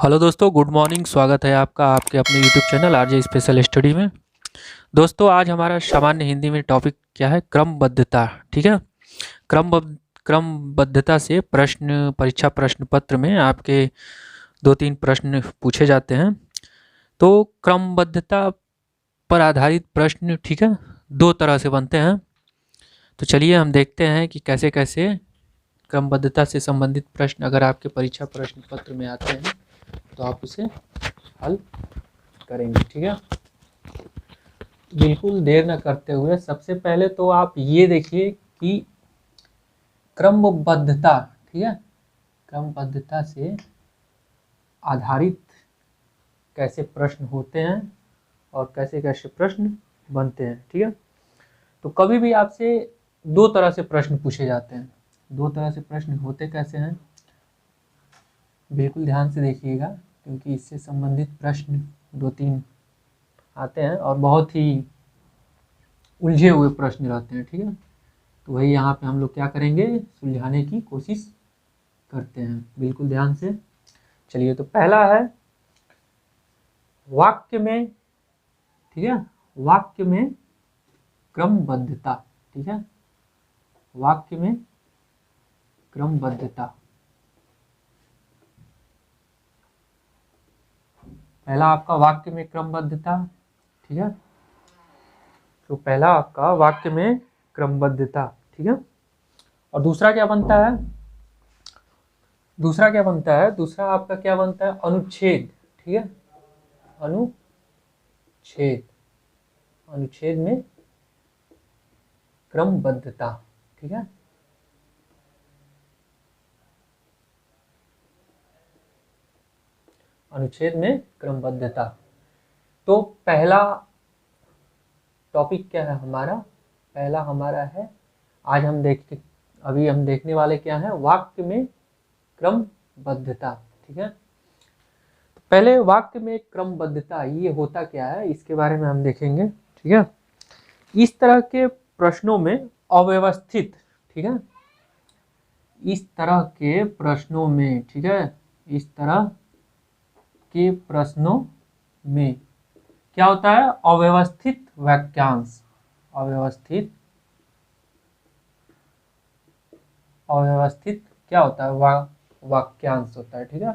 Hello दोस्तों, good morning. स्वागत है आपका आपके अपने YouTube channel RJ special study में। दोस्तों, आज हमारा सामान्य हिंदी में टॉपिक क्या है? क्रमबद्धता। ठीक है। क्रमबद्धता से प्रश्न परीक्षा प्रश्न पत्र में आपके दो तीन प्रश्न पूछे जाते हैं। तो क्रमबद्धता पर आधारित प्रश्न, ठीक है, दो तरह से बनते हैं। तो चलिए हम देखते हैं कि कैसे कैसे क्रमबद्धता से संबंधित प्रश्न अगर आपके परीक्षा प्रश्न पत्र में आते हैं तो आप उसे हल करेंगे। ठीक है। बिल्कुल देर न करते हुए सबसे पहले तो आप ये देखिए कि क्रमबद्धता, ठीक है, क्रमबद्धता से आधारित कैसे प्रश्न होते हैं और कैसे कैसे प्रश्न बनते हैं। ठीक है। तो कभी भी आपसे दो तरह से प्रश्न पूछे जाते हैं। दो तरह से प्रश्न होते कैसे हैं, बिल्कुल ध्यान से देखिएगा, क्योंकि इससे संबंधित प्रश्न दो तीन आते हैं और बहुत ही उलझे हुए प्रश्न रहते हैं। ठीक है। तो वही यहाँ पे हम लोग क्या करेंगे, सुलझाने की कोशिश करते हैं। बिल्कुल ध्यान से चलिए। तो पहला है वाक्य में, ठीक है, वाक्य में क्रमबद्धता। ठीक है, वाक्य में क्रमबद्धता। पहला आपका वाक्य में क्रमबद्धता, ठीक है। तो पहला आपका वाक्य में क्रमबद्धता, ठीक है। और दूसरा क्या बनता है? दूसरा क्या बनता है? दूसरा आपका क्या बनता है? अनुच्छेद। ठीक है, अनुच्छेद। अनुच्छेद में क्रमबद्धता। ठीक है। अनुच्छेद में क्रमबद्धता। तो पहला टॉपिक क्या है हमारा? पहला हमारा है, आज हम अभी हम देखने वाले क्या है, वाक्य में क्रमबद्धता। ठीक है। तो पहले वाक्य में क्रमबद्धता ये होता क्या है, इसके बारे में हम देखेंगे। ठीक है। इस तरह के प्रश्नों में अव्यवस्थित, ठीक है, इस तरह के प्रश्नों में, ठीक है, इस तरह के प्रश्नों में क्या होता है? अव्यवस्थित वाक्यांश। अव्यवस्थित, अव्यवस्थित क्या होता है? वाक्यांश होता है। ठीक है।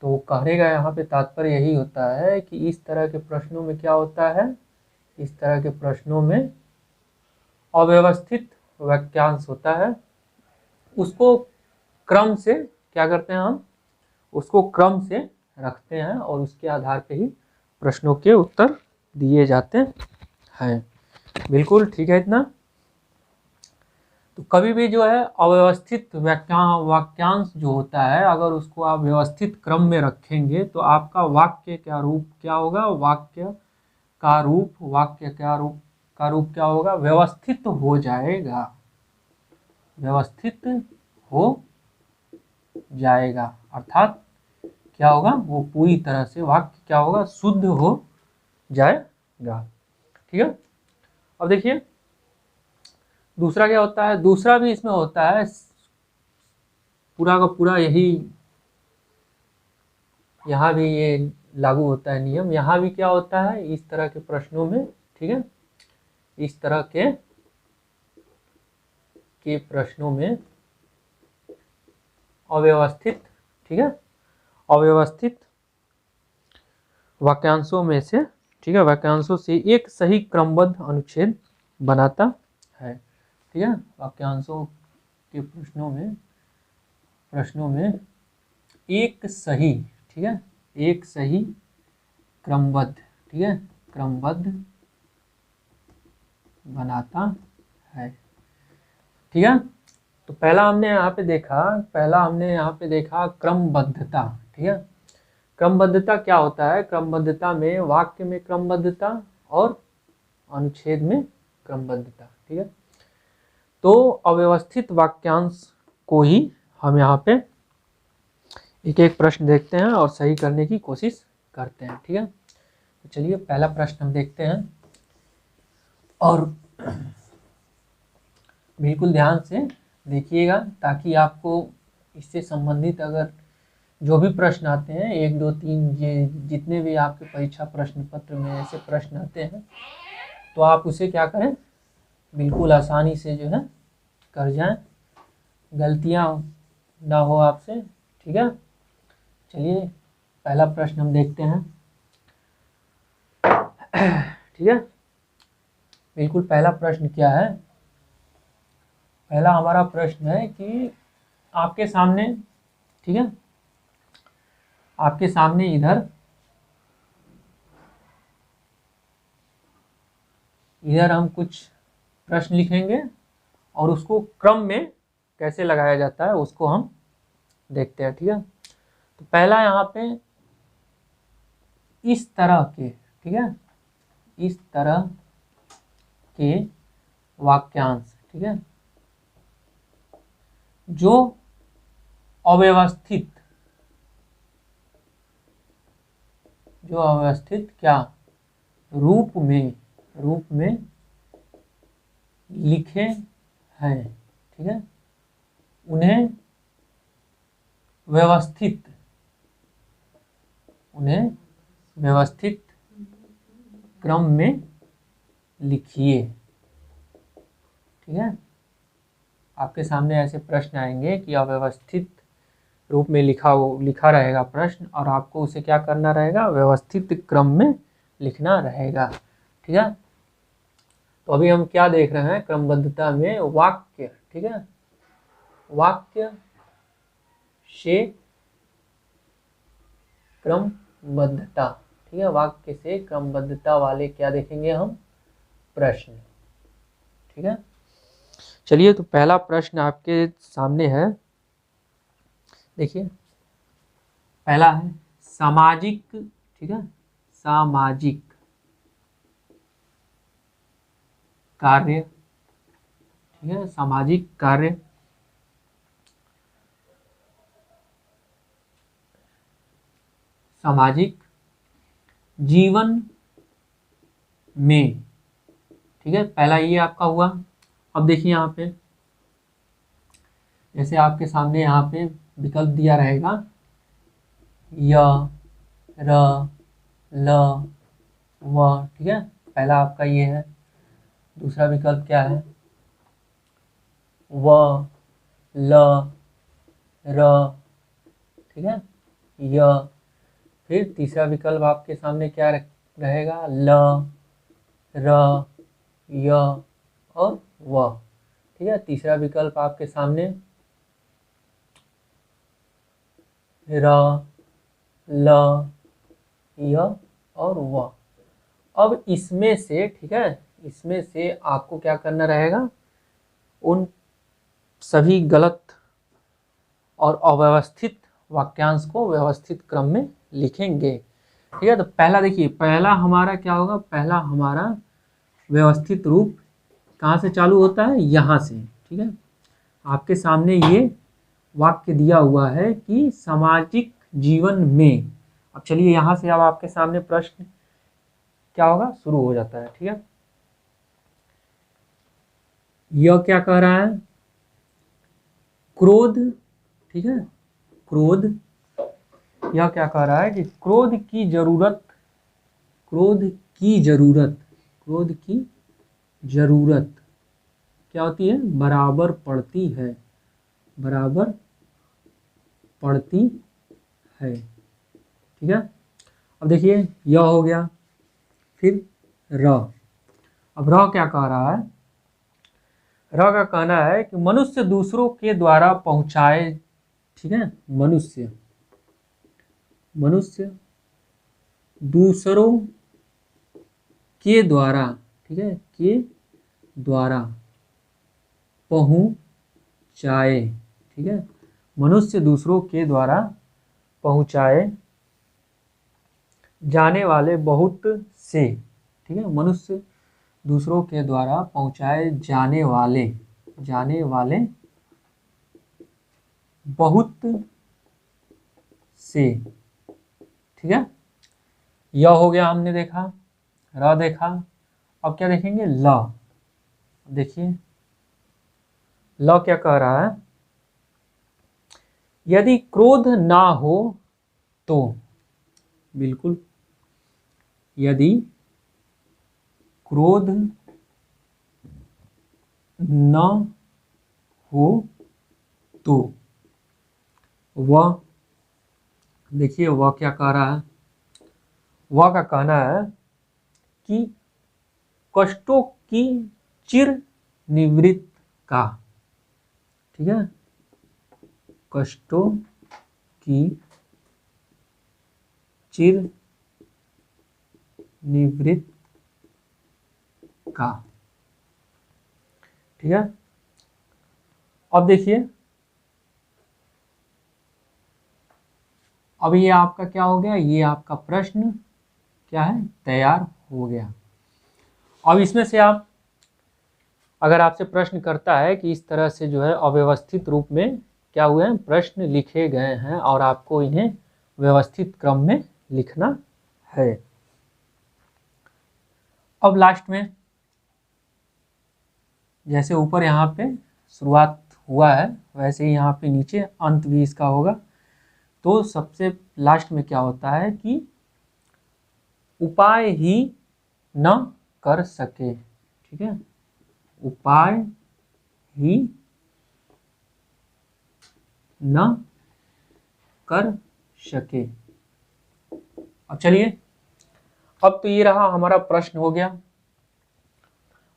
तो कहने का यहाँ पे तात्पर्य यही होता है कि इस तरह के प्रश्नों में क्या होता है, इस तरह के प्रश्नों में अव्यवस्थित वाक्यांश होता है। उसको क्रम से क्या करते हैं हम? उसको क्रम से रखते हैं और उसके आधार पे ही प्रश्नों के उत्तर दिए जाते हैं। बिल्कुल ठीक है इतना। तो कभी भी जो है अव्यवस्थित वाक्यांश जो होता है, अगर उसको आप व्यवस्थित क्रम में रखेंगे तो आपका वाक्य क्या रूप क्या होगा? वाक्य का रूप, वाक्य क्या रूप का रूप क्या होगा? व्यवस्थित हो जाएगा। व्यवस्थित हो जाएगा, अर्थात क्या होगा? वो पूरी तरह से वाक्य क्या होगा? शुद्ध हो जाएगा। ठीक है। अब देखिए दूसरा क्या होता है। दूसरा भी इसमें होता है, पूरा का पूरा यही, यहाँ भी ये लागू होता है नियम। यहाँ भी क्या होता है, इस तरह के प्रश्नों में, ठीक है, इस तरह के प्रश्नों में अव्यवस्थित, ठीक है, अव्यवस्थित वाक्यांशों में से, ठीक है, वाक्यांशों से एक सही क्रमबद्ध अनुच्छेद बनाता है। ठीक है। वाक्यांशों के प्रश्नों में एक सही, ठीक है, एक सही क्रमबद्ध, ठीक है, क्रमबद्ध बनाता है। ठीक है। तो पहला हमने यहाँ पे देखा क्रमबद्धता। ठीक है। क्रमबद्धता क्या होता है? क्रमबद्धता में वाक्य में क्रमबद्धता और अनुच्छेद में क्रमबद्धता। ठीक है। तो अव्यवस्थित वाक्यांश को ही हम यहाँ पे एक एक प्रश्न देखते हैं और सही करने की कोशिश करते हैं। ठीक है। तो चलिए पहला प्रश्न हम देखते हैं और बिल्कुल ध्यान से देखिएगा ताकि आपको इससे संबंधित अगर जो भी प्रश्न आते हैं, 1 2 3 ये जितने भी आपके परीक्षा प्रश्न पत्र में ऐसे प्रश्न आते हैं, तो आप उसे क्या करें, बिल्कुल आसानी से जो है कर जाएं, गलतियां ना हो आपसे। ठीक है, चलिए पहला प्रश्न हम देखते हैं। ठीक है, बिल्कुल पहला प्रश्न क्या है, पहला हमारा प्रश्न है कि आपके सामने, ठीक है, आपके सामने इधर हम कुछ प्रश्न लिखेंगे और उसको क्रम में कैसे लगाया जाता है उसको हम देखते हैं। ठीक है, तो पहला यहाँ पे इस तरह के, ठीक है, इस तरह के वाक्यांश, ठीक है, जो अव्यवस्थित क्या रूप में लिखे हैं, ठीक है, उन्हें व्यवस्थित क्रम में लिखिए। ठीक है, आपके सामने ऐसे प्रश्न आएंगे कि अव्यवस्थित रूप में लिखा रहेगा प्रश्न और आपको उसे क्या करना रहेगा, व्यवस्थित क्रम में लिखना रहेगा। ठीक है, तो अभी हम क्या देख रहे हैं, क्रमबद्धता में वाक्य, ठीक है, वाक्य से क्रमबद्धता, ठीक है, वाक्य से क्रमबद्धता वाले क्या देखेंगे हम, प्रश्न। ठीक है, चलिए तो पहला प्रश्न आपके सामने है, देखिए पहला है सामाजिक, ठीक है, सामाजिक कार्य, ठीक है, सामाजिक कार्य सामाजिक जीवन में, ठीक है, पहला ये आपका हुआ। अब देखिए यहाँ पे जैसे आपके सामने यहाँ पे विकल्प दिया रहेगा य, र, ल, व, ठीक है, पहला आपका ये है। दूसरा विकल्प क्या है, व, ल, र, ठीक है, य। फिर तीसरा विकल्प आपके सामने क्या रहेगा, ल, र, य और व, ठीक है। तीसरा विकल्प आपके सामने र, ल, य और व। अब इसमें से, ठीक है, इसमें से आपको क्या करना रहेगा, उन सभी गलत और अव्यवस्थित वाक्यांश को व्यवस्थित क्रम में लिखेंगे। ठीक है, तो पहला देखिए, पहला हमारा क्या होगा, पहला हमारा व्यवस्थित रूप कहाँ से चालू होता है, यहाँ से। ठीक है, आपके सामने ये वाक्य दिया हुआ है कि सामाजिक जीवन में। अब चलिए यहाँ से अब आपके सामने प्रश्न क्या होगा, शुरू हो जाता है। ठीक है, यह क्या कह रहा है, क्रोध, ठीक है, क्रोध, यह क्या कह रहा है कि क्रोध की जरूरत क्या होती है, बराबर पड़ती है, ठीक है। अब देखिए यह हो गया, फिर र। अब र क्या कह रहा है, र का कहना है कि मनुष्य दूसरों के द्वारा पहुंचाए, ठीक है, मनुष्य दूसरों के द्वारा, ठीक है, के द्वारा पहुंचाए, ठीक है, मनुष्य दूसरों के द्वारा पहुंचाए जाने वाले बहुत से, ठीक है, मनुष्य दूसरों के द्वारा पहुंचाए जाने वाले बहुत से, ठीक है। यह हो गया, हमने देखा, र देखा। अब क्या देखेंगे, ल। देखिए ल क्या कह रहा है यदि क्रोध ना हो तो, बिल्कुल, यदि क्रोध न हो तो वह, देखिए वह क्या कह रहा है, वह का कहना है कि कष्टों की चिर निवृत्त का, ठीक है, कष्टों की चिर निवृत्त का, ठीक है। अब देखिए, अब ये आपका क्या हो गया, ये आपका प्रश्न क्या है, तैयार हो गया। अब इसमें से आप, अगर आपसे प्रश्न करता है कि इस तरह से जो है अव्यवस्थित रूप में क्या हुए हैं, प्रश्न लिखे गए हैं और आपको इन्हें व्यवस्थित क्रम में लिखना है। अब लास्ट में जैसे ऊपर यहाँ पे शुरुआत हुआ है वैसे ही यहाँ पे नीचे अंत भी इसका होगा। तो सबसे लास्ट में क्या होता है कि उपाय ही न कर सके, ठीक है, उपाय ही न कर सके। अब चलिए, अब तो ये रहा हमारा प्रश्न हो गया।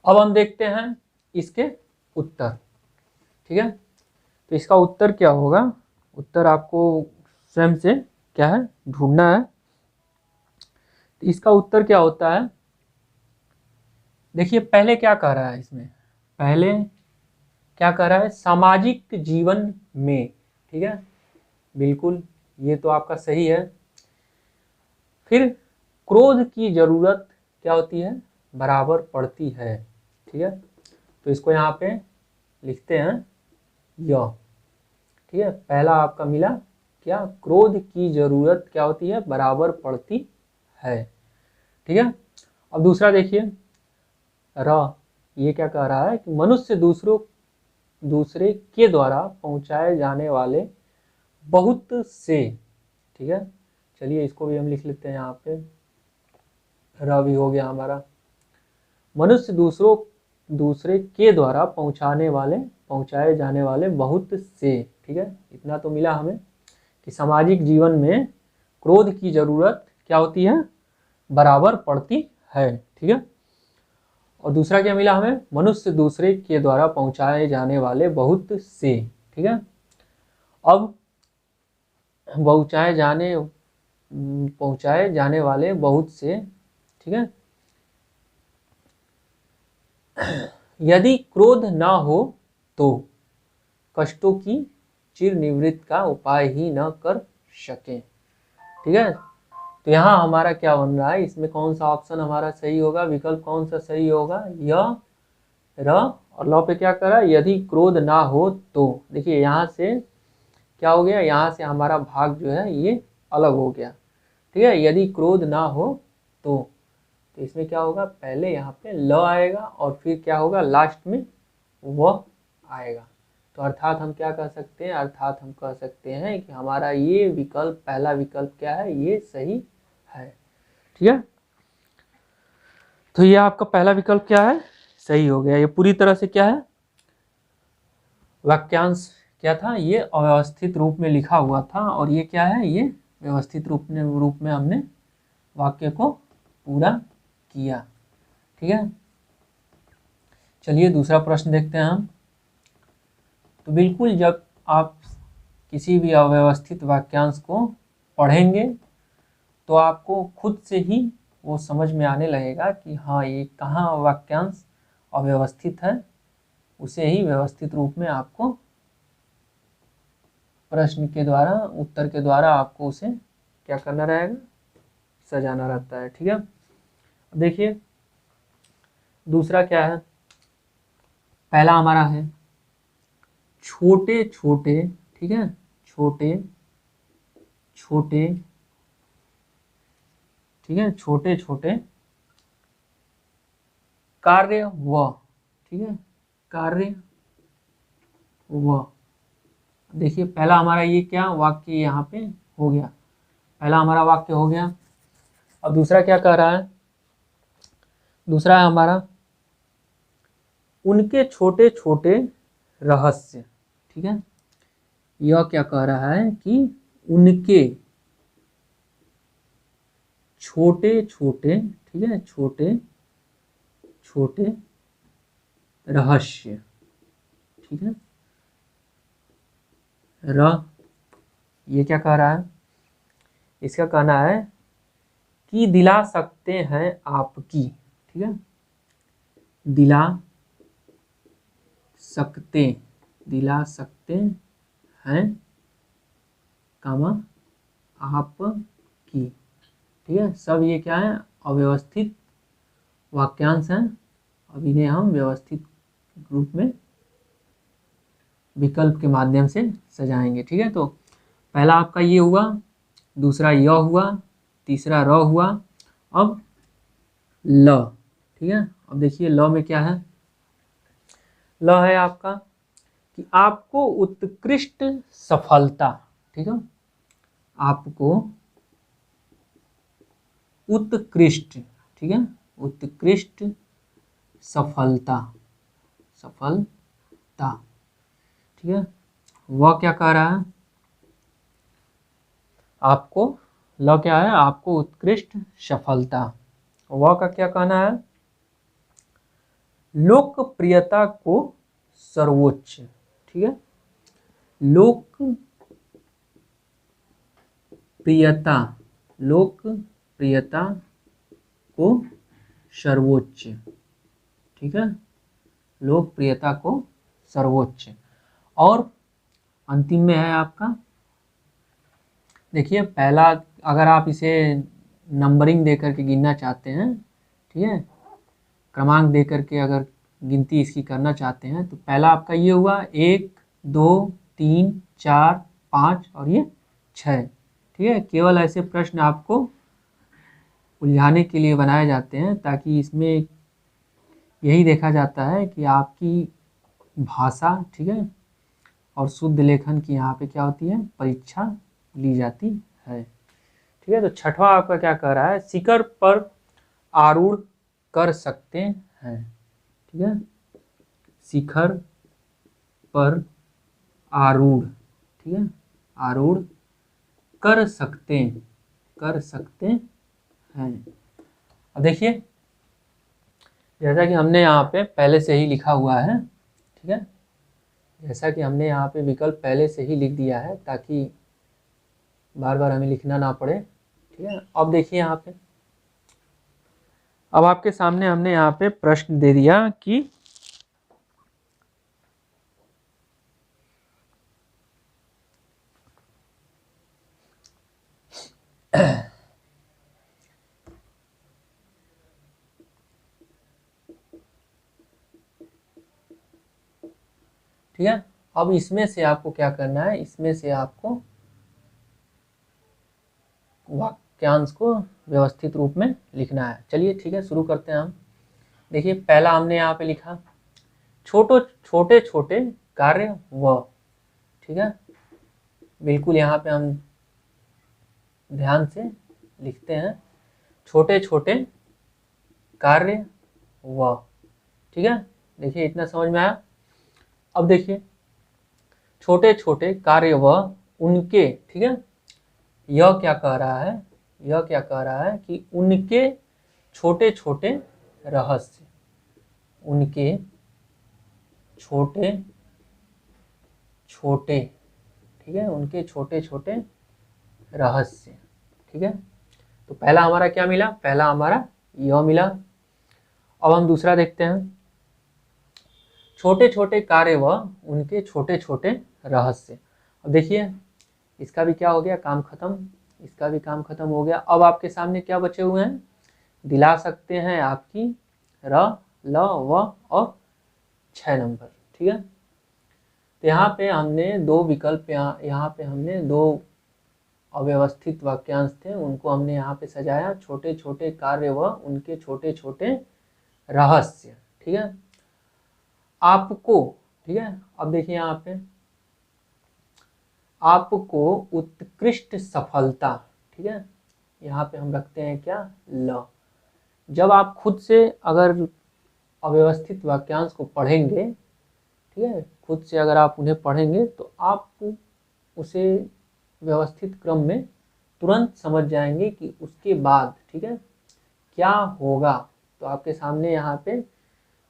अब हम देखते हैं इसके उत्तर, ठीक है। तो इसका उत्तर क्या होगा, उत्तर आपको स्वयं से क्या है, ढूंढना है। तो इसका उत्तर क्या होता है, देखिए पहले क्या कह रहा है इसमें, पहले क्या कह रहा है, सामाजिक जीवन में, ठीक है, बिल्कुल ये तो आपका सही है। फिर क्रोध की जरूरत क्या होती है, बराबर पड़ती है, ठीक है। तो इसको यहाँ पे लिखते हैं यह, ठीक है, पहला आपका मिला क्या, क्रोध की जरूरत क्या होती है, बराबर पड़ती है, ठीक है। अब दूसरा देखिए, ये क्या कह रहा है कि मनुष्य दूसरे के द्वारा पहुंचाए जाने वाले बहुत से, ठीक है, चलिए इसको भी हम लिख लेते हैं यहाँ पे, भी हो गया हमारा, मनुष्य दूसरे के द्वारा पहुंचाए जाने वाले बहुत से, ठीक है, इतना तो मिला हमें कि सामाजिक जीवन में क्रोध की जरूरत क्या होती है, बराबर पड़ती है, ठीक है। और दूसरा क्या मिला हमें, मनुष्य दूसरे के द्वारा पहुंचाए जाने वाले बहुत से, ठीक है। अब पहुंचाए जाने वाले बहुत से, ठीक है, यदि क्रोध ना हो तो कष्टों की चिर निवृत्त का उपाय ही न कर सके, ठीक है। तो यहाँ हमारा क्या बन रहा है, इसमें कौन सा ऑप्शन हमारा सही होगा, विकल्प कौन सा सही होगा, यह और ल पे क्या करा, यदि क्रोध ना हो तो, देखिए यहाँ से क्या हो गया, यहाँ से हमारा भाग जो है ये अलग हो गया, ठीक है, यदि क्रोध ना हो तो इसमें क्या होगा, पहले यहाँ पे ल आएगा और फिर क्या होगा, लास्ट में वह आएगा। तो अर्थात हम क्या कह सकते हैं, अर्थात हम कह सकते हैं कि हमारा ये विकल्प, पहला विकल्प क्या है, ये सही है, ठीक है। तो ये आपका पहला विकल्प क्या है, सही हो गया। ये पूरी तरह से क्या है, वाक्यांश क्या था, ये अव्यवस्थित रूप में लिखा हुआ था और ये क्या है, ये व्यवस्थित रूप में हमने वाक्य को पूरा किया, ठीक है। चलिए दूसरा प्रश्न देखते हैं हम। तो बिल्कुल जब आप किसी भी अव्यवस्थित वाक्यांश को पढ़ेंगे तो आपको खुद से ही वो समझ में आने लगेगा कि हाँ ये कहाँ वाक्यांश अव्यवस्थित है, उसे ही व्यवस्थित रूप में आपको प्रश्न के द्वारा, उत्तर के द्वारा आपको उसे क्या करना रहेगा, सजाना रहता है, ठीक है। देखिए दूसरा क्या है, पहला हमारा है छोटे छोटे, ठीक है, छोटे छोटे, ठीक है, छोटे छोटे कार्य व, ठीक है, कार्य व देखिए पहला हमारा ये क्या वाक्य यहाँ पे हो गया, पहला हमारा वाक्य हो गया। अब दूसरा क्या कह रहा है, दूसरा है हमारा उनके छोटे छोटे रहस्य। ठीक है, यह क्या कह रहा है कि उनके छोटे छोटे, ठीक है, छोटे छोटे रहस्य। ठीक है, ये क्या कह रहा है, इसका कहना है कि दिला सकते हैं आपकी। ठीक है, दिला सकते हैं कामा आपकी। ठीक है, सब ये क्या है, अव्यवस्थित वाक्यांश हैं। अब इन्हें हम व्यवस्थित रूप में विकल्प के माध्यम से सजाएंगे। ठीक है, तो पहला आपका ये हुआ, दूसरा य हुआ, तीसरा र हुआ, अब ल। ठीक है, अब देखिए ल में क्या है, ल है आपका कि आपको उत्कृष्ट सफलता। ठीक है, आपको उत्कृष्ट, ठीक है, उत्कृष्ट सफलता, सफलता। ठीक है, वह क्या कह रहा है, आपको ल क्या है, आपको उत्कृष्ट सफलता। वह का क्या कहना है, लोकप्रियता को सर्वोच्च। ठीक है, लोकप्रियता को सर्वोच्च। ठीक है, लोकप्रियता को सर्वोच्च। और अंतिम में है आपका, देखिए पहला अगर आप इसे नंबरिंग दे करके गिनना चाहते हैं, ठीक है, क्रमांक दे करके अगर गिनती इसकी करना चाहते हैं, तो पहला आपका ये हुआ 1 2 3 4 5 और ये 6। ठीक है, केवल ऐसे प्रश्न आपको उलझाने के लिए बनाए जाते हैं, ताकि इसमें यही देखा जाता है कि आपकी भाषा, ठीक है, और शुद्ध लेखन की यहाँ पे क्या होती है, परीक्षा ली जाती है। ठीक है, तो छठवां आपका क्या कह रहा है, शिखर पर आरूढ़ कर सकते हैं। ठीक है, शिखर पर आरूढ़, ठीक है, आरूढ़ कर सकते हैं। अब देखिए जैसा कि हमने यहाँ पे पहले से ही लिखा हुआ है, ठीक है, जैसा कि हमने यहाँ पे विकल्प पहले से ही लिख दिया है, ताकि बार बार हमें लिखना ना पड़े। ठीक है, अब देखिए यहाँ पे, अब आपके सामने हमने यहाँ पे प्रश्न दे दिया कि ठीक है, अब इसमें से आपको क्या करना है, इसमें से आपको वाक्यांश को व्यवस्थित रूप में लिखना है। चलिए ठीक है, शुरू करते हैं हम। देखिए पहला हमने यहाँ पे लिखा छोटे छोटे कार्य व। ठीक है, बिल्कुल यहाँ पे हम ध्यान से लिखते हैं, छोटे छोटे कार्य व। ठीक है, देखिए इतना समझ में आया। अब देखिए छोटे छोटे कार्य व उनके, ठीक है, यह क्या कह रहा है, यह क्या कह रहा है कि उनके छोटे छोटे रहस्य, उनके छोटे छोटे, ठीक है, उनके छोटे छोटे रहस्य। ठीक है, तो पहला हमारा क्या मिला, पहला हमारा यह मिला। अब हम दूसरा देखते हैं, छोटे छोटे कार्य व उनके छोटे छोटे रहस्य। अब देखिए इसका भी क्या हो गया, काम खत्म, इसका भी काम खत्म हो गया। अब आपके सामने क्या बचे हुए हैं, दिला सकते हैं आपकी, र ल व और 6 नंबर। ठीक है, तो यहाँ पे हमने दो विकल्प, यहाँ पे हमने दो अव्यवस्थित वाक्यांश थे, उनको हमने यहाँ पे सजाया, छोटे छोटे कार्य व उनके छोटे छोटे रहस्य। ठीक है, आपको, ठीक है, अब देखिए यहाँ पे आपको उत्कृष्ट सफलता, ठीक है, यहाँ पे हम रखते हैं क्या, ल। जब आप खुद से अगर अव्यवस्थित वाक्यांश को पढ़ेंगे, ठीक है, खुद से अगर आप उन्हें पढ़ेंगे तो आप उसे व्यवस्थित क्रम में तुरंत समझ जाएंगे कि उसके बाद, ठीक है, क्या होगा। तो आपके सामने यहाँ पे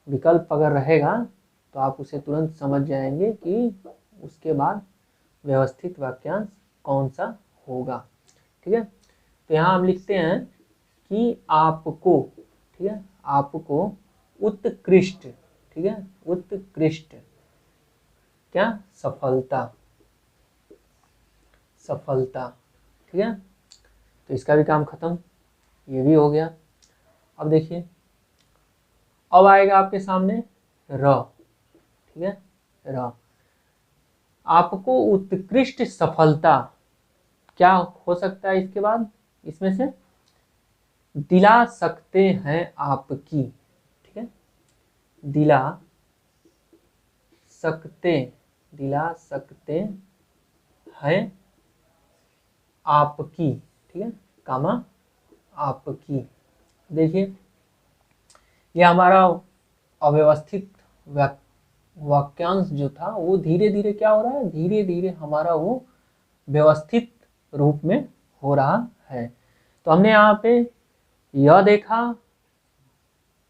विकल्प अगर रहेगा तो आप उसे तुरंत समझ जाएंगे कि उसके बाद व्यवस्थित वाक्यांश कौन सा होगा, ठीक है। तो यहाँ हम लिखते हैं कि आपको, ठीक है, आपको उत्कृष्ट, ठीक है, उत्कृष्ट क्या, सफलता, सफलता, ठीक है। तो इसका भी काम खत्म, ये भी हो गया। अब देखिए, अब आएगा आपके सामने र, ठीक है, र। आपको उत्कृष्ट सफलता क्या हो सकता है इसके बाद, इसमें से दिला सकते हैं आपकी, ठीक है, दिला सकते, दिला सकते हैं आपकी, ठीक है, कामा आपकी। देखिए ये हमारा अव्यवस्थित वाक्यांश जो था वो धीरे धीरे क्या हो रहा है, धीरे धीरे हमारा वो व्यवस्थित रूप में हो रहा है। तो हमने यहाँ पे य देखा,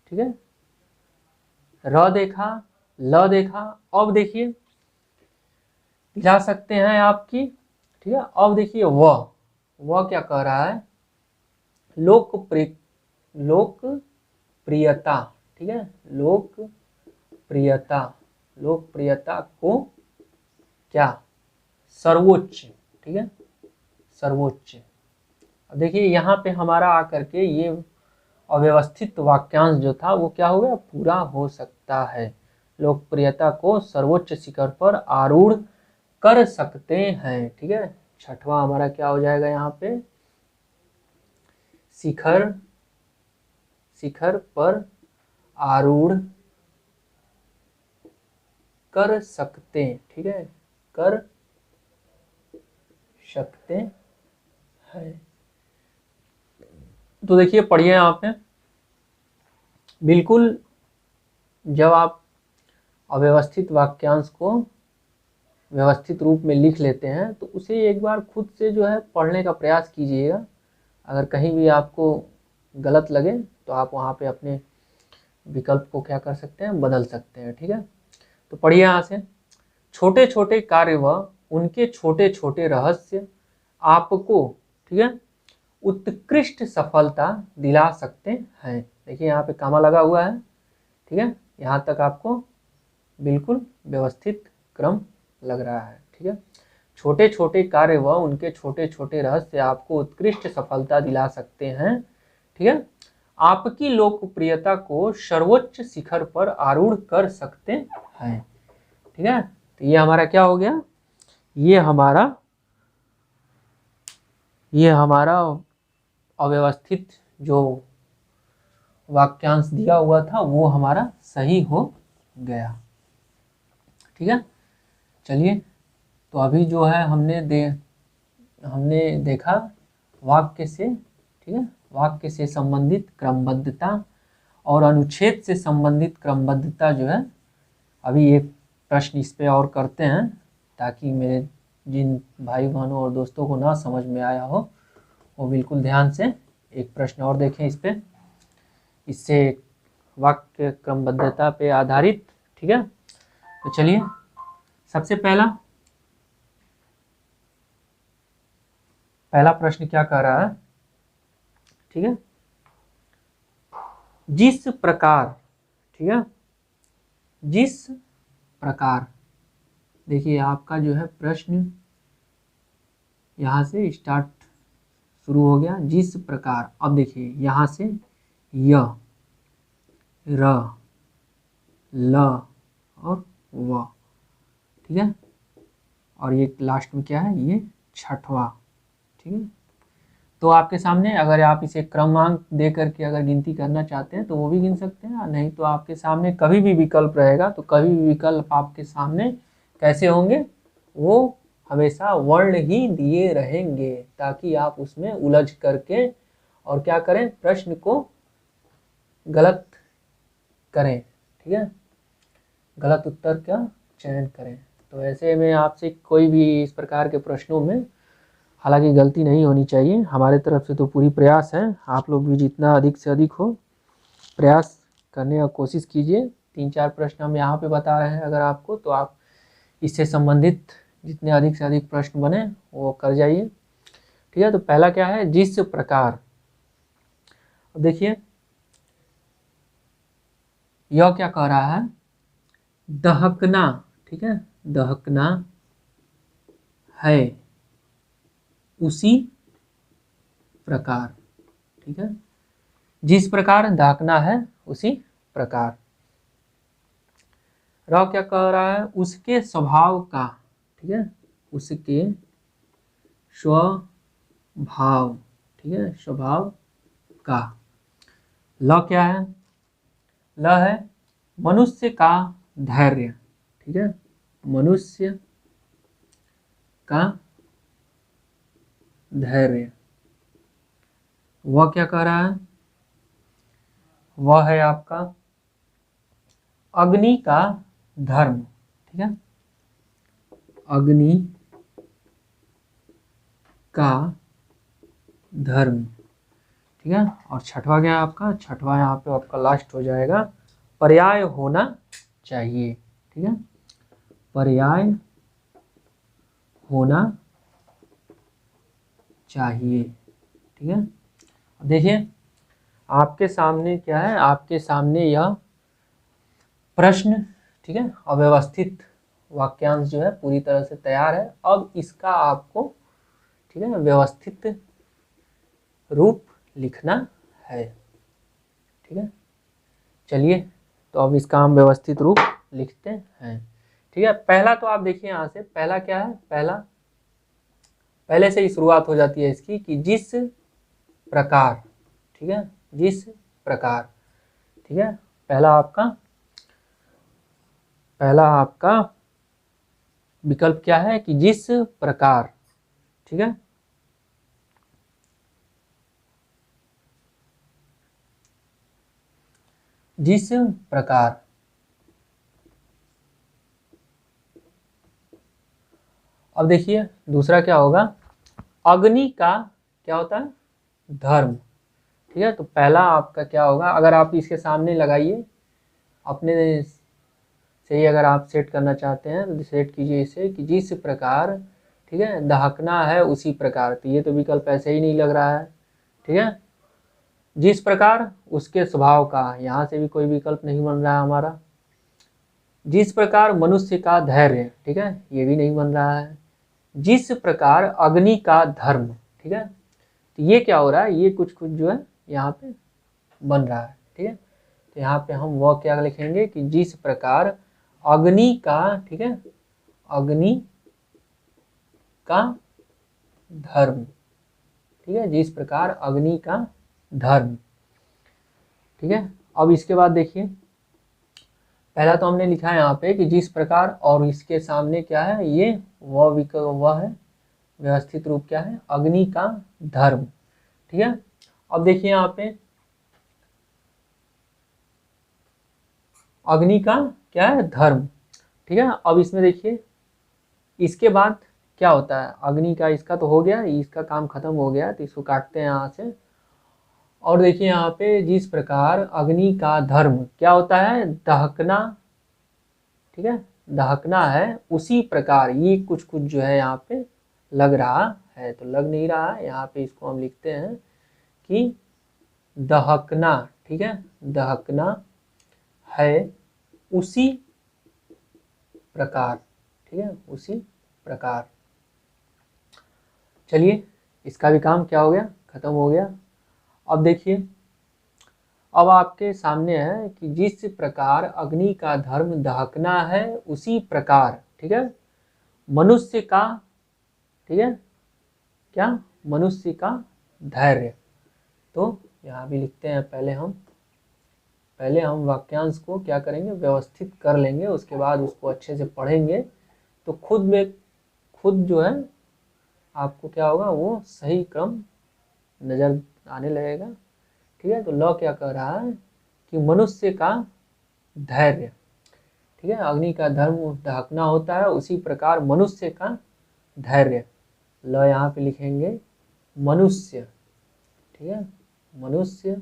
ठीक है, र देखा, ल देखा। अब देखिए दिला सकते हैं आपकी, ठीक है। अब देखिए वह क्या कह रहा है, लोकप्रियता, ठीक है, लोकप्रियता, लोकप्रियता को क्या, सर्वोच्च, ठीक है, सर्वोच्च। अब देखिए यहाँ पे हमारा आकर के ये अव्यवस्थित वाक्यांश जो था वो क्या हो गया, पूरा हो सकता है। लोकप्रियता को सर्वोच्च शिखर पर आरूढ़ कर सकते हैं, ठीक है। छठवां हमारा क्या हो जाएगा यहाँ पे, शिखर, शिखर पर आरूढ़ कर सकते, ठीक है, कर सकते हैं। तो देखिए पढ़िए यहाँ पे, बिल्कुल जब आप अव्यवस्थित वाक्यांश को व्यवस्थित रूप में लिख लेते हैं तो उसे एक बार खुद से जो है पढ़ने का प्रयास कीजिएगा। अगर कहीं भी आपको गलत लगे तो आप वहाँ पे अपने विकल्प को क्या कर सकते हैं, बदल सकते हैं, ठीक है। तो पढ़िए यहाँ से, छोटे छोटे कार्य व उनके छोटे छोटे रहस्य आपको, ठीक है, उत्कृष्ट सफलता दिला सकते हैं। देखिए यहाँ पे कामा लगा हुआ है, ठीक है, यहाँ तक आपको बिल्कुल व्यवस्थित क्रम लग रहा है, ठीक है। छोटे छोटे कार्य व उनके छोटे छोटे रहस्य आपको उत्कृष्ट सफलता दिला सकते हैं, ठीक है, आपकी लोकप्रियता को सर्वोच्च शिखर पर आरूढ़ कर सकते हैं, ठीक है। तो ये हमारा क्या हो गया, ये हमारा अव्यवस्थित जो वाक्यांश दिया हुआ था वो हमारा सही हो गया, ठीक है। चलिए, तो अभी जो है हमने देखा वाक्य से, ठीक है, वाक्य से संबंधित क्रमबद्धता और अनुच्छेद से संबंधित क्रमबद्धता जो है, अभी एक प्रश्न इस पे और करते हैं ताकि मेरे जिन भाई बहनों और दोस्तों को ना समझ में आया हो वो बिल्कुल ध्यान से एक प्रश्न और देखें इस पे, इससे वाक्य क्रमबद्धता पे आधारित, ठीक है। तो चलिए, सबसे पहला प्रश्न क्या कह रहा है, ठीक है, जिस प्रकार, ठीक है, जिस प्रकार, देखिए आपका जो है प्रश्न यहाँ से स्टार्ट शुरू हो गया, जिस प्रकार। अब देखिए यहाँ से य, र, ल और व, ठीक है, और ये लास्ट में क्या है, ये छठवां, ठीक है। तो आपके सामने अगर आप इसे क्रमांक दे करके अगर गिनती करना चाहते हैं तो वो भी गिन सकते हैं, नहीं तो आपके सामने कभी भी विकल्प रहेगा तो कभी भी विकल्प आपके सामने कैसे होंगे, वो हमेशा वर्ण ही दिए रहेंगे, ताकि आप उसमें उलझ करके और क्या करें, प्रश्न को गलत करें, ठीक है, गलत उत्तर का चयन करें। तो ऐसे में आपसे कोई भी इस प्रकार के प्रश्नों में हालांकि गलती नहीं होनी चाहिए, हमारे तरफ से तो पूरी प्रयास है। आप लोग भी जितना अधिक से अधिक हो प्रयास करने का कोशिश कीजिए। 3-4 प्रश्न हम यहाँ पे बता रहे हैं, अगर आपको तो आप इससे संबंधित जितने अधिक से अधिक प्रश्न बने वो कर जाइए, ठीक है। तो पहला क्या है, जिस प्रकार, देखिए यह क्या कह रहा है, दहकना, ठीक है, दहकना है उसी प्रकार, ठीक है, जिस प्रकार दहकना है उसी प्रकार। र क्या कह रहा है, उसके स्वभाव का, ठीक है, उसके स्वभाव, ठीक है, स्वभाव का। ल क्या है, ल है मनुष्य का धैर्य, ठीक है, मनुष्य का धैर्य। वह क्या कह रहा है, वह है आपका अग्नि का धर्म, ठीक है, अग्नि का धर्म, ठीक है। और छठवा क्या है आपका, छठवा यहाँ पे आपका लास्ट हो जाएगा, पर्याय होना चाहिए, ठीक है, पर्याय होना चाहिए, ठीक है। देखिए आपके सामने क्या है, आपके सामने यह प्रश्न, ठीक है, अव्यवस्थित वाक्यांश जो है पूरी तरह से तैयार है। अब इसका आपको, ठीक है, व्यवस्थित रूप लिखना है, ठीक है। चलिए तो अब इसका हम व्यवस्थित रूप लिखते हैं, ठीक है। पहला तो आप देखिए यहाँ से, पहला क्या है, पहला पहले से ही शुरुआत हो जाती है इसकी कि जिस प्रकार, ठीक है, जिस प्रकार, ठीक है। पहला आपका विकल्प क्या है कि जिस प्रकार, ठीक है, जिस प्रकार। अब देखिए दूसरा क्या होगा, अग्नि का क्या होता है, धर्म, ठीक है। तो पहला आपका क्या होगा, अगर आप इसके सामने लगाइए अपने से ही, अगर आप सेट करना चाहते हैं तो सेट कीजिए इसे कि जिस प्रकार, ठीक है, दहकना है उसी प्रकार। तो ये तो विकल्प ऐसे ही नहीं लग रहा है, ठीक है। जिस प्रकार उसके स्वभाव का, यहाँ से भी कोई विकल्प नहीं बन रहा है हमारा। जिस प्रकार मनुष्य का धैर्य, ठीक है, ये भी नहीं बन रहा है। जिस प्रकार अग्नि का धर्म, ठीक है, तो ये क्या हो रहा है, ये कुछ कुछ जो है यहाँ पे बन रहा है, ठीक है। तो यहाँ पे हम वह क्या लिखेंगे कि जिस प्रकार अग्नि का, ठीक है, अग्नि का धर्म, ठीक है, जिस प्रकार अग्नि का धर्म, ठीक है। अब इसके बाद देखिए, पहला तो हमने लिखा है यहाँ पे कि जिस प्रकार, और इसके सामने क्या है, ये वह है व्यवस्थित रूप क्या है, अग्नि का धर्म, ठीक है। अब देखिए यहाँ पे अग्नि का क्या है, धर्म, ठीक है। अब इसमें देखिए इसके बाद क्या होता है, अग्नि का इसका तो हो गया, इसका काम खत्म हो गया, तो इसको काटते हैं यहाँ से। और देखिए यहाँ पे जिस प्रकार अग्नि का धर्म क्या होता है, दहकना, ठीक है, दहकना है उसी प्रकार। ये कुछ कुछ जो है यहाँ पे लग रहा है, तो लग नहीं रहा है, यहाँ पे इसको हम लिखते हैं कि दहकना, ठीक है, दहकना है उसी प्रकार, ठीक है, उसी प्रकार। चलिए इसका भी काम क्या हो गया, खत्म हो गया। अब देखिए, अब आपके सामने है कि जिस प्रकार अग्नि का धर्म दहकना है उसी प्रकार, ठीक है, मनुष्य का, ठीक है, क्या, मनुष्य का धैर्य। तो यहाँ भी लिखते हैं, पहले हम वाक्यांश को क्या करेंगे, व्यवस्थित कर लेंगे, उसके बाद उसको अच्छे से पढ़ेंगे तो खुद खुद जो है आपको क्या होगा, वो सही क्रम नजर आने लगेगा। ठीक है, तो लॉ क्या कह रहा है कि मनुष्य का धैर्य, ठीक है, अग्नि का धर्म ढकना होता है, उसी प्रकार मनुष्य का धैर्य। लॉ यहाँ पे लिखेंगे मनुष्य, ठीक है, मनुष्य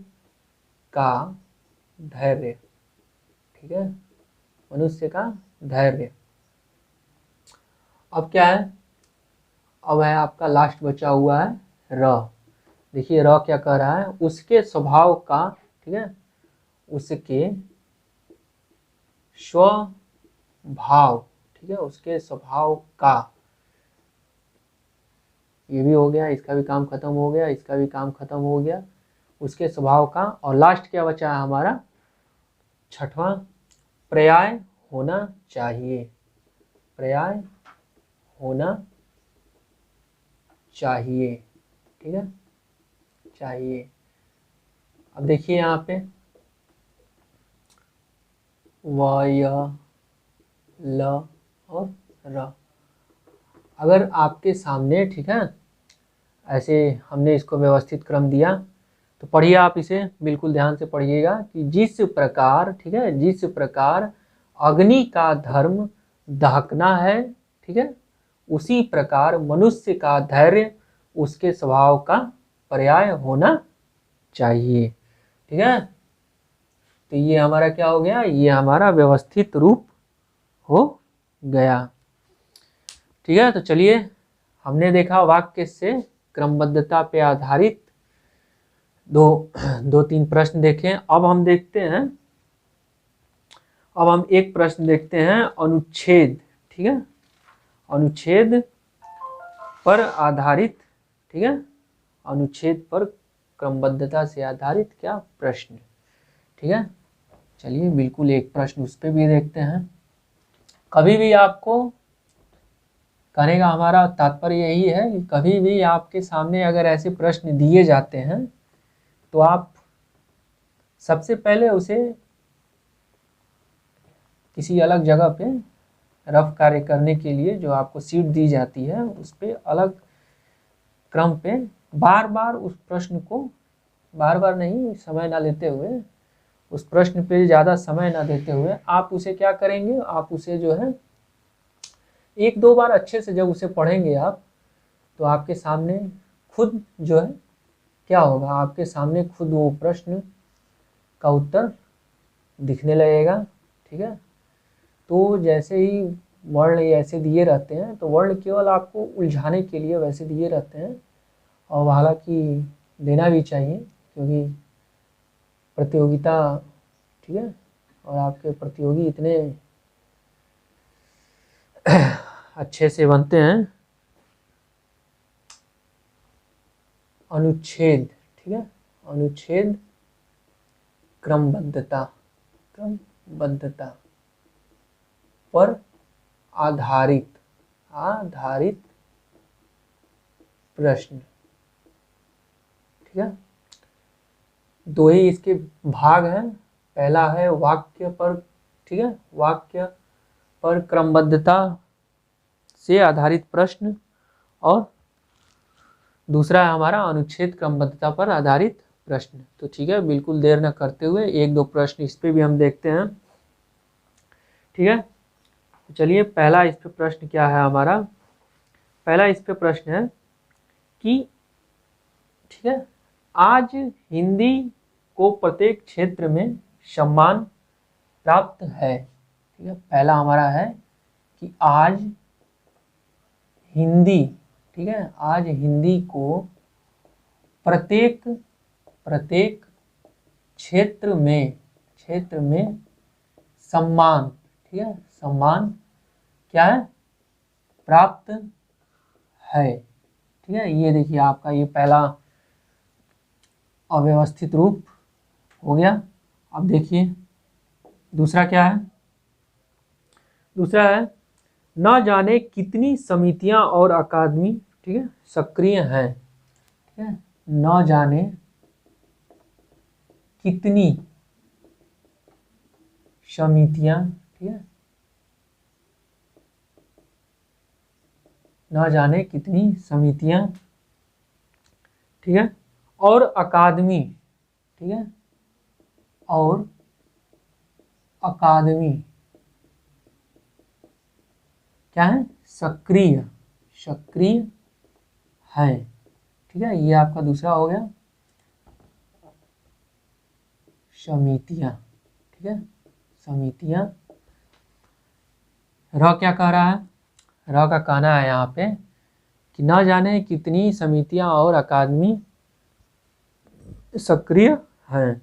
का धैर्य, ठीक है, मनुष्य का धैर्य। अब क्या है, अब है आपका लास्ट बचा हुआ है र। देखिए र क्या कह रहा है, उसके स्वभाव का, ठीक है, उसके स्वभाव, ठीक है, उसके स्वभाव का, ये भी हो गया, इसका भी काम खत्म हो गया, इसका भी काम खत्म हो गया, उसके स्वभाव का। और लास्ट क्या बचा है हमारा, छठवां, पर्याय होना चाहिए, पर्याय होना चाहिए, ठीक है, चाहिए। अब देखिए यहाँ पे व, य, ल और र। अगर आपके सामने, ठीक है, ऐसे हमने इसको व्यवस्थित क्रम दिया, तो पढ़िए आप इसे, बिल्कुल ध्यान से पढ़िएगा कि जिस प्रकार, ठीक है, जिस प्रकार अग्नि का धर्म दहकना है, ठीक है, उसी प्रकार मनुष्य का धैर्य उसके स्वभाव का पर्याय होना चाहिए। ठीक है, तो ये हमारा क्या हो गया, ये हमारा व्यवस्थित रूप हो गया। ठीक है, तो चलिए, हमने देखा वाक्य से क्रमबद्धता पे आधारित दो तीन प्रश्न देखे। अब हम देखते हैं, अब हम एक प्रश्न देखते हैं अनुच्छेद, ठीक है, अनुच्छेद पर आधारित, ठीक है, अनुच्छेद पर क्रमबद्धता से आधारित क्या प्रश्न। ठीक है, चलिए बिल्कुल एक प्रश्न उस पर भी देखते हैं। कभी भी आपको कहने का हमारा तात्पर्य यही है कि कभी भी आपके सामने अगर ऐसे प्रश्न दिए जाते हैं तो आप सबसे पहले उसे किसी अलग जगह पे रफ कार्य करने के लिए जो आपको सीट दी जाती है उस पर अलग क्रम पे बार बार उस प्रश्न को, बार बार नहीं, समय ना लेते हुए, उस प्रश्न पे ज़्यादा समय ना देते हुए आप उसे क्या करेंगे, आप उसे जो है एक दो बार अच्छे से जब उसे पढ़ेंगे आप, तो आपके सामने खुद जो है क्या होगा, आपके सामने खुद वो प्रश्न का उत्तर दिखने लगेगा। ठीक है, तो जैसे ही वर्ण ऐसे दिए रहते हैं तो वर्ण केवल आपको उलझाने के लिए वैसे दिए रहते हैं, और हालांकि देना भी चाहिए क्योंकि प्रतियोगिता, ठीक है, और आपके प्रतियोगी इतने अच्छे से बनते हैं। अनुच्छेद, ठीक है, अनुच्छेद क्रमबद्धता, क्रमबद्धता पर आधारित, आधारित प्रश्न। ठीक है, दो ही इसके भाग हैं, पहला है वाक्य पर, ठीक है, वाक्य पर क्रमबद्धता से आधारित प्रश्न, और दूसरा है हमारा अनुच्छेद क्रमबद्धता पर आधारित प्रश्न। तो ठीक है, बिल्कुल देर न करते हुए एक दो प्रश्न इस पे भी हम देखते हैं। ठीक है, तो चलिए पहला इस पे प्रश्न क्या है हमारा, पहला इस पे प्रश्न है कि, ठीक है, आज हिंदी को प्रत्येक क्षेत्र में सम्मान प्राप्त है। ठीक है, पहला हमारा है कि आज हिंदी, ठीक है, आज हिंदी को प्रत्येक प्रत्येक क्षेत्र में सम्मान, ठीक है, सम्मान क्या है, प्राप्त है। ठीक है, ये देखिए आपका ये पहला अव्यवस्थित रूप हो गया। अब देखिए दूसरा क्या है, दूसरा है न जाने कितनी समितियां और अकादमी, ठीक है, सक्रिय हैं। ठीक है, न जाने कितनी समितियां, ठीक है, ना जाने कितनी समितियां, ठीक है, और अकादमी, ठीक है, और अकादमी क्या है, सक्रिय, सक्रिय है, ठीक है, ये आपका दूसरा हो गया समितियां, ठीक है, समितियां। र क्या कह रहा है, र का कहना है यहाँ पे कि ना जाने कितनी समितियां और अकादमी सक्रिय हैं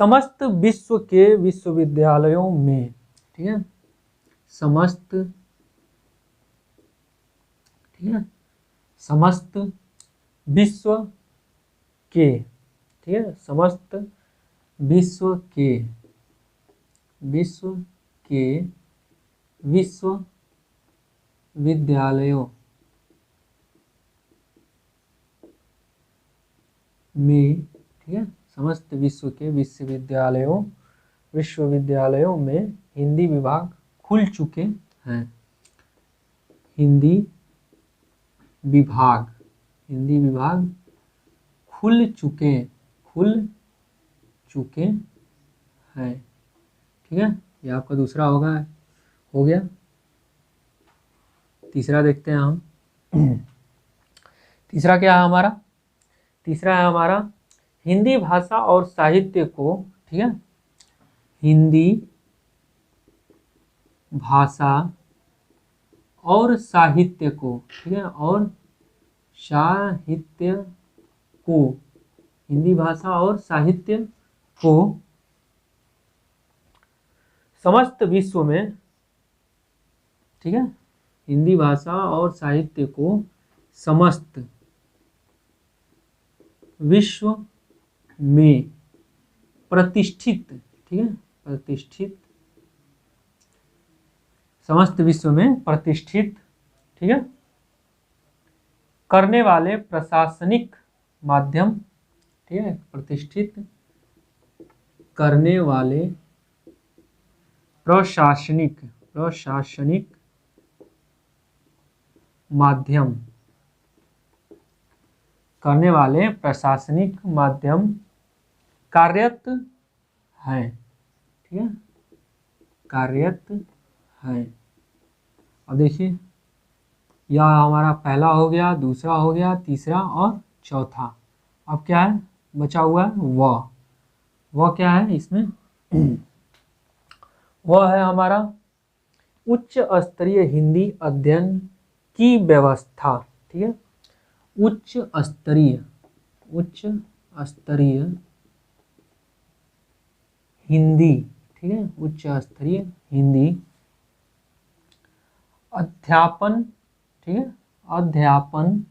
समस्त विश्व के विश्वविद्यालयों में, ठीक है, समस्त, ठीक है, समस्त विश्व के, ठीक है, समस्त विश्व के, विश्व के विश्वविद्यालयों में, ठीक है, समस्त विश्व के विश्वविद्यालयों में हिंदी विभाग खुल चुके हैं, हिंदी विभाग खुल चुके हैं, ठीक है, ये आपका दूसरा होगा, हो गया। तीसरा देखते हैं हम। तीसरा क्या है हमारा, तीसरा है हमारा हिंदी भाषा और साहित्य को, ठीक है, हिंदी भाषा और साहित्य को, ठीक है, और साहित्य को, हिंदी भाषा और साहित्य को समस्त विश्व में, ठीक है, हिंदी भाषा और साहित्य को समस्त विश्व में प्रतिष्ठित, ठीक है, प्रतिष्ठित, समस्त विश्व में प्रतिष्ठित, ठीक है, करने वाले प्रशासनिक माध्यम, ठीक है, प्रतिष्ठित करने वाले प्रशासनिक माध्यम, करने वाले प्रशासनिक माध्यम कार्यरत हैं, ठीक है, कार्यरत हैं। अब देखिए, यह हमारा पहला हो गया, दूसरा हो गया, तीसरा और चौथा। अब क्या है बचा हुआ है, वह क्या है इसमें वह है हमारा उच्च स्तरीय हिंदी अध्ययन की व्यवस्था, ठीक है, उच्च स्तरीय हिंदी, ठीक है, उच्च स्तरीय हिंदी अध्यापन, ठीक है, अध्यापन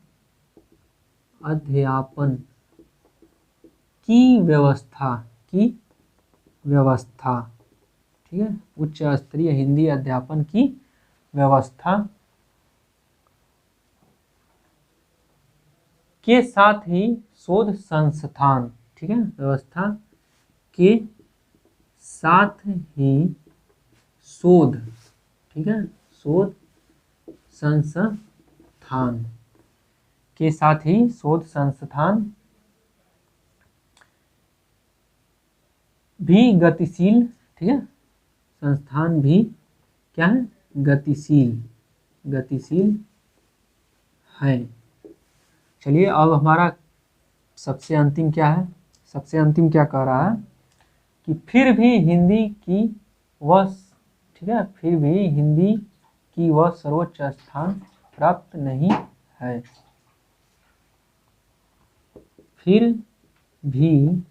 की व्यवस्था, ठीक है, उच्च स्तरीय हिंदी अध्यापन की व्यवस्था के साथ ही शोध संस्थान, ठीक है, व्यवस्था के साथ ही शोध, ठीक है, शोध संस्थान के साथ ही शोध संस्थान भी गतिशील, ठीक है, संस्थान भी क्या है, गतिशील है। चलिए अब हमारा सबसे अंतिम क्या है, सबसे अंतिम क्या कह रहा है कि फिर भी हिंदी की वह, ठीक है, फिर भी हिंदी की वह सर्वोच्च स्थान प्राप्त नहीं है, फिर भी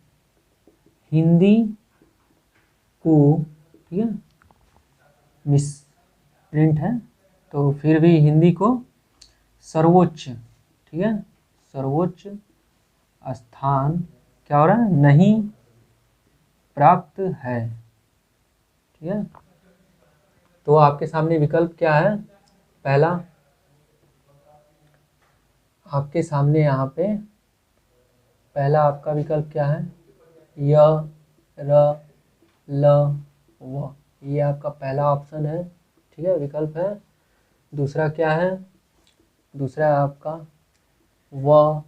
हिंदी को, ठीक है, मिस प्रिंट है, तो फिर भी हिंदी को सर्वोच्च, ठीक है, सर्वोच्च स्थान क्या हो रहा है, नहीं प्राप्त है, ठीक है। तो आपके सामने विकल्प क्या है, पहला आपके सामने यहाँ पे पहला आपका विकल्प क्या है, य, र, ल, व, ये आपका पहला ऑप्शन है, ठीक है, विकल्प है। दूसरा क्या है, दूसरा है आपका व,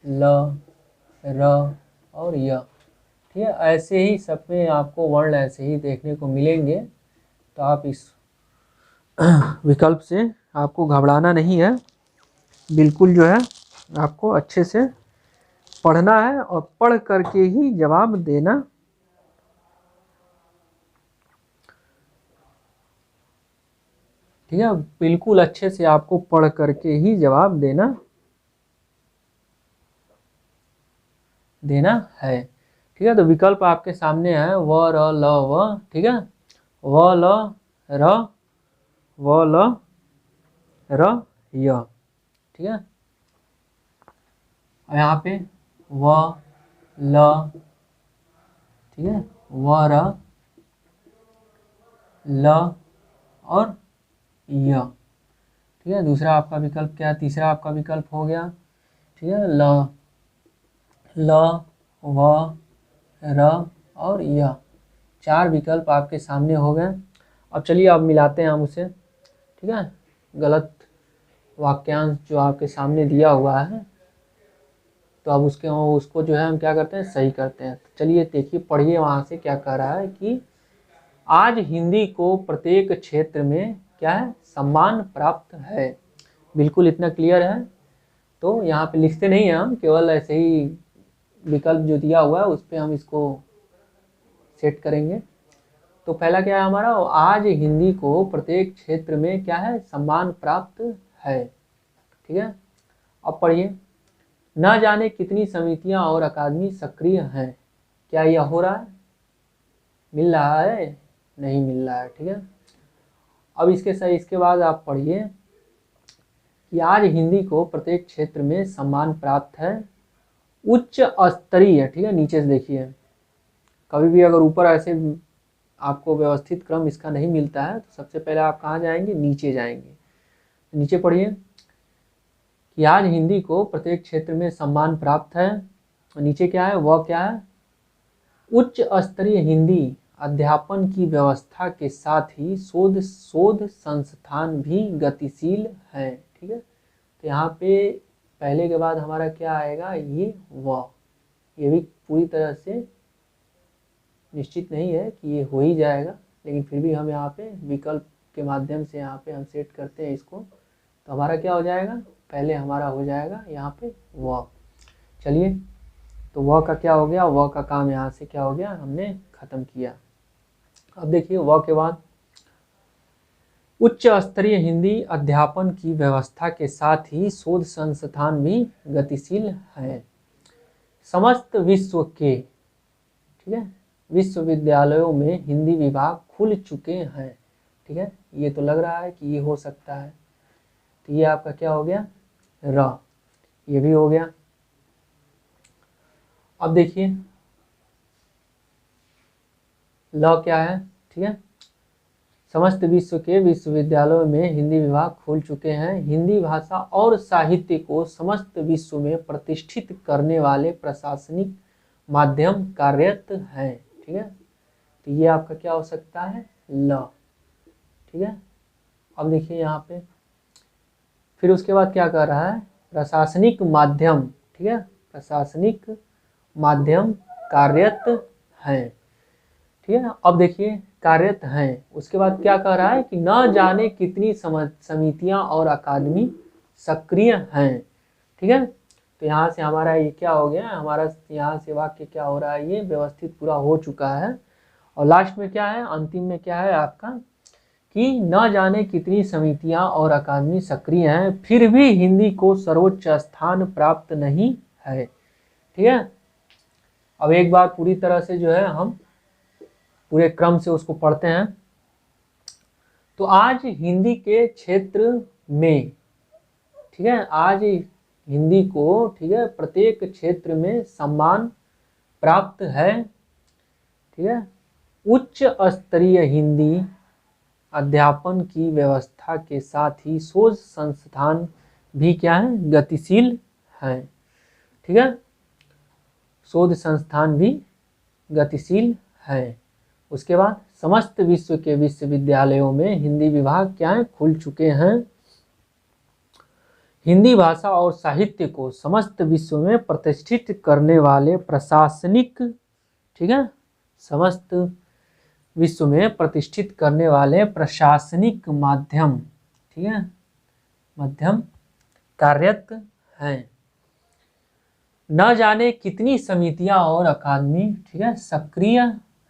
ल, र और य। ठीक है, ऐसे ही सब में आपको वर्ण ऐसे ही देखने को मिलेंगे। तो आप इस विकल्प से आपको घबराना नहीं है, बिल्कुल जो है आपको अच्छे से पढ़ना है और पढ़ करके ही जवाब देना। ठीक है, बिल्कुल अच्छे से आपको पढ़ करके ही जवाब देना है। ठीक है, तो विकल्प आपके सामने है व, र, ल, व। ठीक है, व, ल, र, व, ल, र, य। ठीक है, और यहाँ पे व, ल, ठीक है, व, र, ल और य। ठीक है, दूसरा आपका विकल्प क्या है, तीसरा आपका विकल्प हो गया। ठीक है, ल, व, र और य। 4 विकल्प आपके सामने हो गए। अब चलिए अब मिलाते हैं हम उसे। ठीक है, गलत वाक्यांश जो आपके सामने दिया हुआ है, तो अब उसको जो है हम क्या करते हैं, सही करते हैं। तो चलिए देखिए, पढ़िए वहाँ से क्या कह रहा है कि आज हिंदी को प्रत्येक क्षेत्र में क्या है, सम्मान प्राप्त है। बिल्कुल इतना क्लियर है। तो यहाँ पे लिखते नहीं हैं हम, केवल ऐसे ही विकल्प जो दिया हुआ है उस पर हम इसको सेट करेंगे। तो पहला क्या है हमारा, आज हिंदी को प्रत्येक क्षेत्र में क्या है, सम्मान प्राप्त है। ठीक है, अब पढ़िए, न जाने कितनी समितियां और अकादमी सक्रिय हैं। क्या यह हो रहा है, मिल रहा है, नहीं मिल रहा है। ठीक है, अब इसके बाद आप पढ़िए कि आज हिंदी को प्रत्येक क्षेत्र में सम्मान प्राप्त है, उच्च स्तरीय। ठीक है, नीचे से देखिए, कभी भी अगर ऊपर ऐसे आपको व्यवस्थित क्रम इसका नहीं मिलता है तो सबसे पहले आप कहाँ जाएंगे, नीचे जाएंगे। नीचे पढ़िए कि आज हिंदी को प्रत्येक क्षेत्र में सम्मान प्राप्त है। नीचे क्या है, वह क्या है, उच्च स्तरीय हिंदी अध्यापन की व्यवस्था के साथ ही शोध संस्थान भी गतिशील है। ठीक है, तो यहाँ पे पहले के बाद हमारा क्या आएगा, ये वह। ये भी पूरी तरह से निश्चित नहीं है कि ये हो ही जाएगा, लेकिन फिर भी हम यहाँ पे विकल्प के माध्यम से यहाँ पे हम सेट करते हैं इसको। तो हमारा क्या हो जाएगा, पहले हमारा हो जाएगा यहाँ पे वह। चलिए, तो वह का क्या हो गया, वह का काम यहाँ से क्या हो गया, हमने खत्म किया। अब देखिए, वह के बाद उच्च स्तरीय हिंदी अध्यापन की व्यवस्था के साथ ही शोध संस्थान भी गतिशील है। समस्त विश्व के, ठीक है, विश्वविद्यालयों में हिंदी विभाग खुल चुके हैं। ठीक है, ये तो लग रहा है कि ये हो सकता है। तो ये आपका क्या हो गया, र, ये भी हो गया। अब देखिए, ल क्या है, ठीक है, समस्त विश्व के विश्वविद्यालयों में हिंदी विभाग खुल चुके हैं। हिंदी भाषा और साहित्य को समस्त विश्व में प्रतिष्ठित करने वाले प्रशासनिक माध्यम कार्यरत हैं। ठीक है, तो ये आपका क्या हो सकता है, ल। ठीक है, अब देखिए यहाँ पे फिर उसके बाद क्या कर रहा है, प्रशासनिक माध्यम। ठीक है, प्रशासनिक माध्यम कार्यरत हैं। ठीक है, अब देखिए कार्यरत हैं, उसके बाद क्या कह रहा है कि न जाने कितनी समितियां और अकादमी सक्रिय हैं। ठीक है, तो यहाँ से हमारा ये क्या हो गया, हमारा यहाँ से वाक्य क्या हो रहा है, ये व्यवस्थित पूरा हो चुका है। और लास्ट में क्या है, अंतिम में क्या है आपका, कि न जाने कितनी समितियां और अकादमी सक्रिय हैं, फिर भी हिंदी को सर्वोच्च स्थान प्राप्त नहीं है। ठीक है, अब एक बार पूरी तरह से जो है हम पूरे क्रम से उसको पढ़ते हैं। तो आज हिंदी के क्षेत्र में, ठीक है, आज हिंदी को, ठीक है, प्रत्येक क्षेत्र में सम्मान प्राप्त है। ठीक है, उच्च स्तरीय हिंदी अध्यापन की व्यवस्था के साथ ही शोध संस्थान भी क्या है, गतिशील है। ठीक है, शोध संस्थान भी गतिशील है। उसके बाद समस्त विश्व के विश्वविद्यालयों में हिंदी विभाग क्या है, खुल चुके हैं। हिंदी भाषा और साहित्य को समस्त विश्व में प्रतिष्ठित करने वाले प्रशासनिक, ठीक है, समस्त विश्व में प्रतिष्ठित करने वाले प्रशासनिक माध्यम, ठीक है, माध्यम कार्यरत हैं। न जाने कितनी समितियां और अकादमी, ठीक है, सक्रिय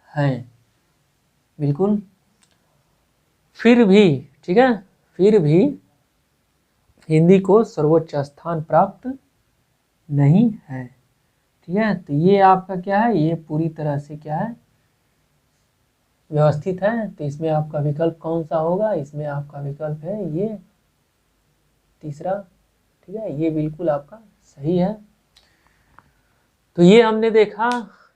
हैं। बिल्कुल। फिर भी, ठीक है, फिर भी हिंदी को सर्वोच्च स्थान प्राप्त नहीं है। ठीक है, तो ये आपका क्या है, ये पूरी तरह से क्या है, व्यवस्थित है। तो इसमें आपका विकल्प कौन सा होगा, इसमें आपका विकल्प है ये तीसरा। ठीक है, ये बिल्कुल आपका सही है। तो ये हमने देखा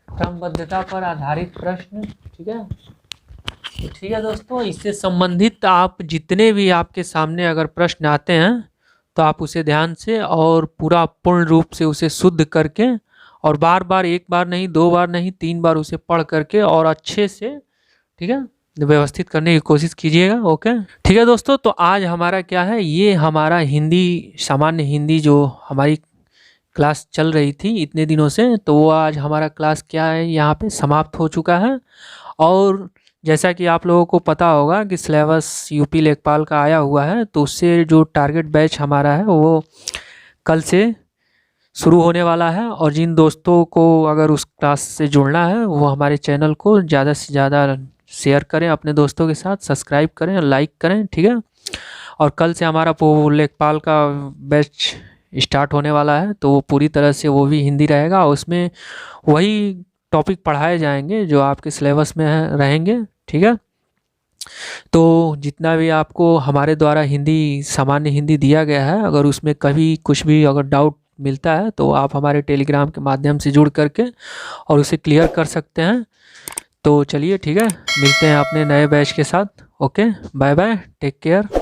क्रमबद्धता पर आधारित प्रश्न। ठीक है, तो ठीक है दोस्तों, इससे संबंधित आप जितने भी आपके सामने अगर प्रश्न आते हैं तो आप उसे ध्यान से और पूरा पूर्ण रूप से उसे शुद्ध करके और बार बार, एक बार नहीं, 2 बार नहीं, 3 बार उसे पढ़ करके और अच्छे से, ठीक है, व्यवस्थित करने की कोशिश कीजिएगा। ओके, ठीक है दोस्तों, तो आज हमारा क्या है, ये हमारा हिंदी, सामान्य हिंदी जो हमारी क्लास चल रही थी इतने दिनों से, तो वो आज हमारा क्लास क्या है, यहाँ पे समाप्त हो चुका है। और जैसा कि आप लोगों को पता होगा कि सिलेबस यूपी लेखपाल का आया हुआ है, तो उससे जो टारगेट बैच हमारा है वो कल से शुरू होने वाला है। और जिन दोस्तों को अगर उस क्लास से जुड़ना है वो हमारे चैनल को ज़्यादा से ज़्यादा शेयर करें अपने दोस्तों के साथ, सब्सक्राइब करें, लाइक करें। ठीक है, और कल से हमारा लेखपाल का बैच स्टार्ट होने वाला है, तो वो पूरी तरह से वो भी हिंदी रहेगा और उसमें वही टॉपिक पढ़ाए जाएंगे जो आपके सिलेबस में रहेंगे। ठीक है, तो जितना भी आपको हमारे द्वारा हिंदी, सामान्य हिंदी दिया गया है, अगर उसमें कभी कुछ भी अगर डाउट मिलता है तो आप हमारे टेलीग्राम के माध्यम से जुड़ करके और उसे क्लियर कर सकते हैं। तो चलिए, ठीक है, मिलते हैं अपने नए बैच के साथ। Okay, bye bye, take care.